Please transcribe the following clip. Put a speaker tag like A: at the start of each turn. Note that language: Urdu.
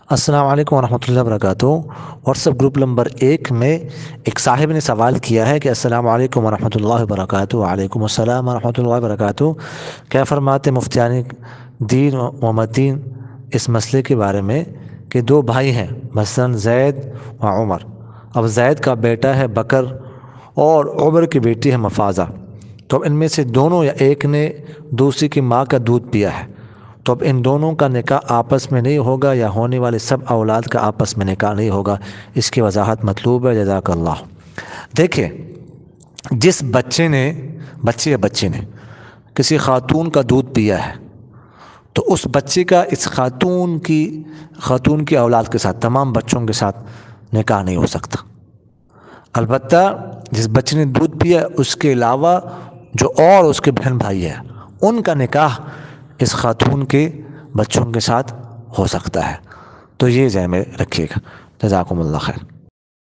A: السلام علیکم ورحمۃ اللہ وبرکاتہ۔ واٹسپ گروپ نمبر 1 میں ایک صاحب نے سوال کیا ہے کہ السلام علیکم ورحمۃ اللہ وبرکاتہ۔ وعلیکم السلام ورحمۃ اللہ وبرکاتہ۔ کیا فرماتے مفتیان دین و مدین اس مسئلے کے بارے میں کہ دو بھائی ہیں، مثلا زید و عمر۔ اب زید کا بیٹا ہے بکر اور عمر کی بیٹی ہے مفازہ، تو اب ان میں سے دونوں یا ایک نے دوسری کی ماں کا دودھ پیا ہے، تو اب ان دونوں کا نکاح آپس میں نہیں ہوگا یا ہونے والے سب اولاد کا آپس میں نکاح نہیں ہوگا؟ اس کی وضاحت مطلوب ہے، جزاک اللہ۔ دیکھیں، جس بچے یا بچی نے کسی خاتون کا دودھ پیا ہے تو اس بچے کا اس خاتون کی اولاد کے ساتھ، تمام بچوں کے ساتھ نکاح نہیں ہو سکتا۔ البتہ جس بچے نے دودھ پیا اس کے علاوہ جو اور اس کے بہن بھائی ہیں، ان کا نکاح اس خاتون کے بچوں کے ساتھ ہو سکتا ہے۔ تو یہ ذہن میں رکھیے گا۔ جزاکم اللہ خیر۔